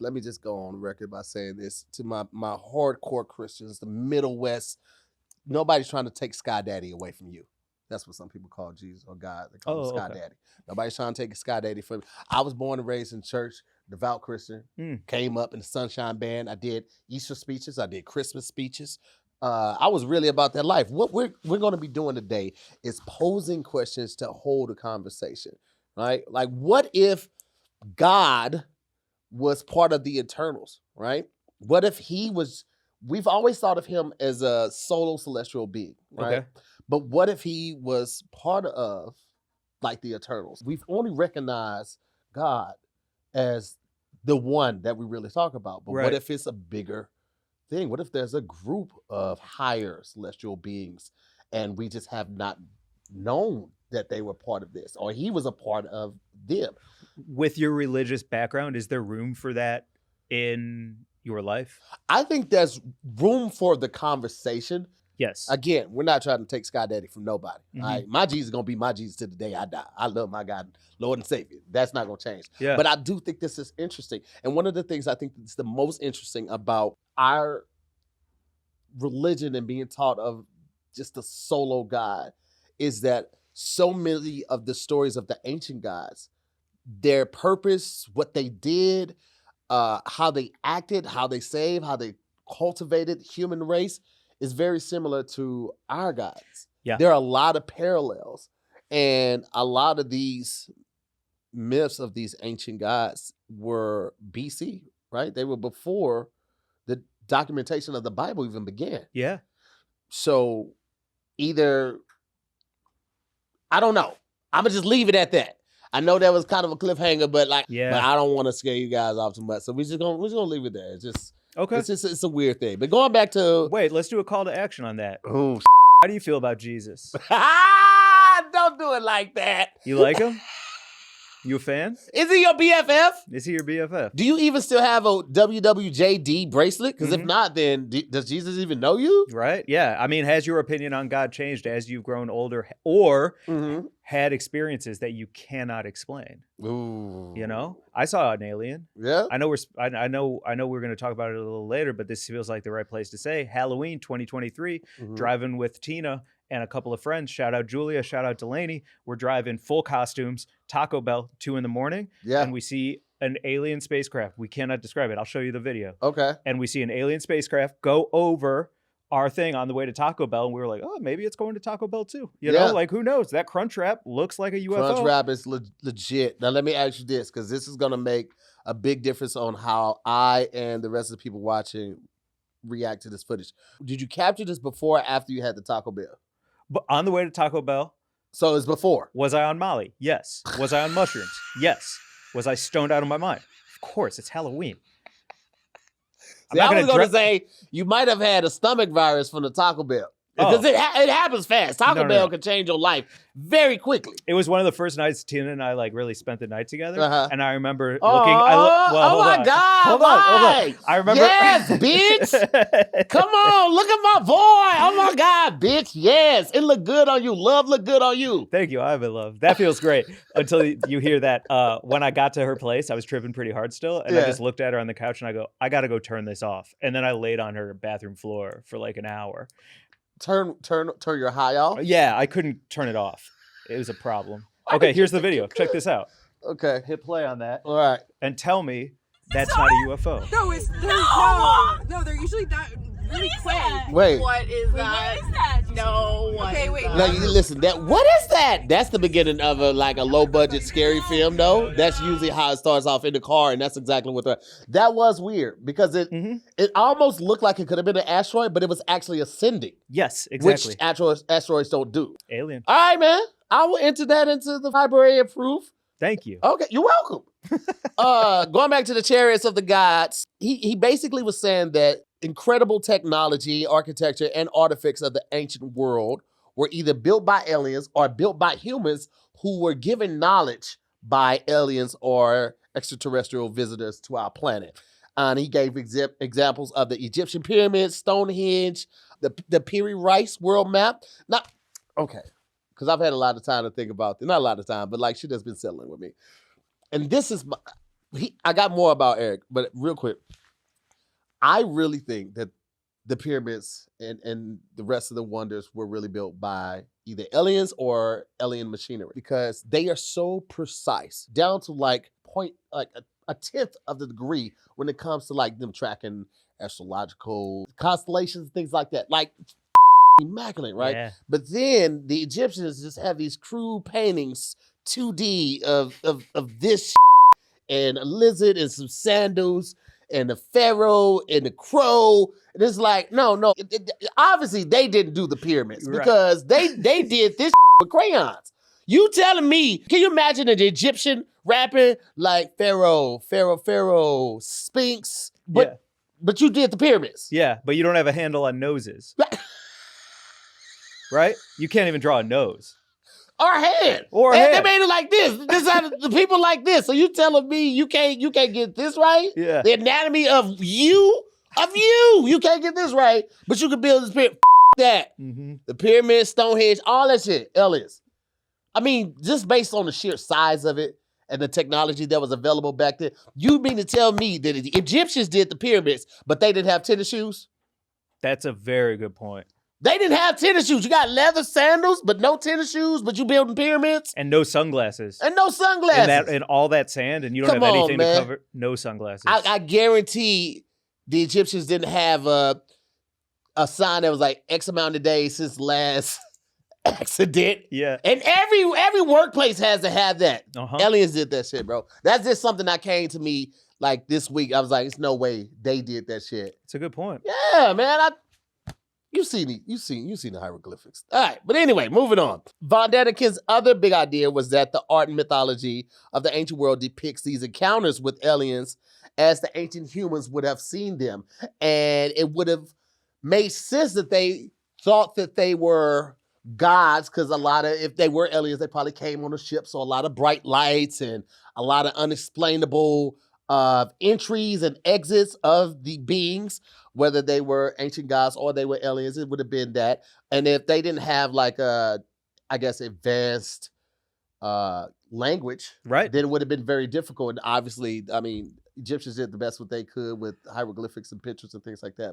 Let me just go on record by saying this to my hardcore Christians, the Middle West. Nobody's trying to take Sky Daddy away from you. That's what some people call Jesus or God. They call him Sky Daddy. Nobody's trying to take Sky Daddy from me. I was born and raised in church, devout Christian. Came up in the Sunshine Band. I did Easter speeches. I did Christmas speeches. I was really about that life. What we're going to be doing today is posing questions to hold a conversation, right? Like, what if God was part of the Eternals, right? What if he was, we've always thought of him as a solo celestial being, right? Okay. But what if he was part of like the Eternals? We've only recognized God as the one that we really talk about. But what if it's a bigger thing? What if there's a group of higher celestial beings and we just have not known that they were part of this, or he was a part of them? With your religious background, is there room for that in your life? I think there's room for the conversation. Yes. Again, we're not trying to take Sky Daddy from nobody. Mm-hmm. All right? My Jesus is going to be my Jesus to the day I die. I love my God, Lord and Savior. That's not going to change. Yeah. But I do think this is interesting. And one of the things I think that's the most interesting about our religion and being taught of just a solo God is that so many of the stories of the ancient gods, their purpose, what they did, how they acted, how they saved, how they cultivated human race is very similar to our gods. Yeah. There are a lot of parallels. And a lot of these myths of these ancient gods were BC, right? They were before the documentation of the Bible even began. Yeah. So either, I don't know. I'm going to just leave it at that. I know that was kind of a cliffhanger, but but I don't want to scare you guys off too much. So we're just gonna leave it there. It's just okay. It's a weird thing. But going back to let's do a call to action on that. Oh, how do you feel about Jesus? Don't do it like that. You like him? You a fan? Is he your BFF? Is he your BFF? Do you even still have a WWJD bracelet? Because if not, then does Jesus even know you? Right. Yeah. I mean, has your opinion on God changed as you've grown older or had experiences that you cannot explain? Ooh. You know, I saw an alien. Yeah. I know we're going to talk about it a little later, but this feels like the right place to say Halloween 2023, driving with Tina and a couple of friends. Shout out Julia, shout out Delaney. We're driving full costumes, Taco Bell, 2 a.m. Yeah. And we see an alien spacecraft. We cannot describe it. I'll show you the video. Okay. And we see an alien spacecraft go over our thing on the way to Taco Bell. And we were like, oh, maybe it's going to Taco Bell too. You know, like who knows? That Crunchwrap looks like a UFO. Crunchwrap is legit. Now let me ask you this, because this is going to make a big difference on how I and the rest of the people watching react to this footage. Did you capture this before or after you had the Taco Bell? But on the way to Taco Bell. So it's before. Was I on Molly? Yes. Was I on mushrooms? Yes. Was I stoned out of my mind? Of course, it's Halloween. See, I was going to say you might have had a stomach virus from the Taco Bell. Because it happens fast. Taco Bell can change your life very quickly. It was one of the first nights Tina and I really spent the night together. And I remember looking. Oh my God. Hold on. I remember. Yes, bitch. Come on. Look at my boy. Oh my God, bitch. Yes. It looked good on you. Love looked good on you. Thank you. I've been loved. That feels great. Until you hear that. When I got to her place, I was tripping pretty hard still. And I just looked at her on the couch and I go, I got to go turn this off. And then I laid on her bathroom floor for like an hour. Turn your high off? Yeah, I couldn't turn it off. It was a problem. Okay, here's the video. Check this out. Okay. Hit play on that. All right. And tell me that's not a UFO. No, they're usually that really quick. Wait. What is that? No. Okay, wait. Now you listen. What is that? That's the beginning of a low budget scary film, though. That's usually how it starts off in the car, and that's exactly what that was weird because it almost looked like it could have been an asteroid, but it was actually ascending. Yes, exactly. Which asteroids don't do. Alien. All right, man. I will enter that into the library of proof. Thank you. Okay, you're welcome. Going back to the chariots of the gods, he basically was saying that incredible technology, architecture, and artifacts of the ancient world were either built by aliens or built by humans who were given knowledge by aliens or extraterrestrial visitors to our planet. And he gave examples of the Egyptian pyramids, Stonehenge, the Piri Rice world map. Now, okay, because I've had a lot of time to think about this. Not a lot of time, but shit has been settling with me. And this is I got more about Eric, but real quick, I really think that the pyramids and the rest of the wonders were really built by either aliens or alien machinery because they are so precise down to like a tenth of the degree when it comes to like them tracking astrological constellations, things like that. Like immaculate, right? Yeah. But then the Egyptians just have these crude paintings, 2D of this and a lizard and some sandals and the pharaoh and the crow. And it's like, no. Obviously, they didn't do the pyramids because they did this with crayons. You telling me, can you imagine an Egyptian rapping like Pharaoh, Sphinx, but you did the pyramids? Yeah, but you don't have a handle on noses. Right? You can't even draw a nose. Or a head. They made it like this. The people like this. So you telling me you can't get this right? Yeah. The anatomy of you can't get this right, but you can build this pyramid. That. Mm-hmm. The pyramid, Stonehenge, all that shit. Aliens. I mean, just based on the sheer size of it and the technology that was available back then, you mean to tell me that the Egyptians did the pyramids, but they didn't have tennis shoes? That's a very good point. They didn't have tennis shoes. You got leather sandals, but no tennis shoes, but you building pyramids? And no sunglasses. And all that sand, and you don't have anything to cover. No sunglasses. I guarantee the Egyptians didn't have a sign that was like X amount of days since last accident. Yeah. And every workplace has to have that. Uh-huh. Aliens did that shit, bro. That's just something that came to me like this week. I was like, it's no way they did that shit. It's a good point. Yeah, man. You've seen the hieroglyphics. All right, but anyway, moving on. Von Daniken's other big idea was that the art and mythology of the ancient world depicts these encounters with aliens as the ancient humans would have seen them. And it would have made sense that they thought that they were gods, because if they were aliens, they probably came on a ship, so a lot of bright lights and a lot of unexplainable entries and exits of the beings, whether they were ancient gods or they were aliens. It would have been that. And if they didn't have like advanced language, right, then it would have been very difficult. And obviously, I mean, Egyptians did the best what they could with hieroglyphics and pictures and things like that.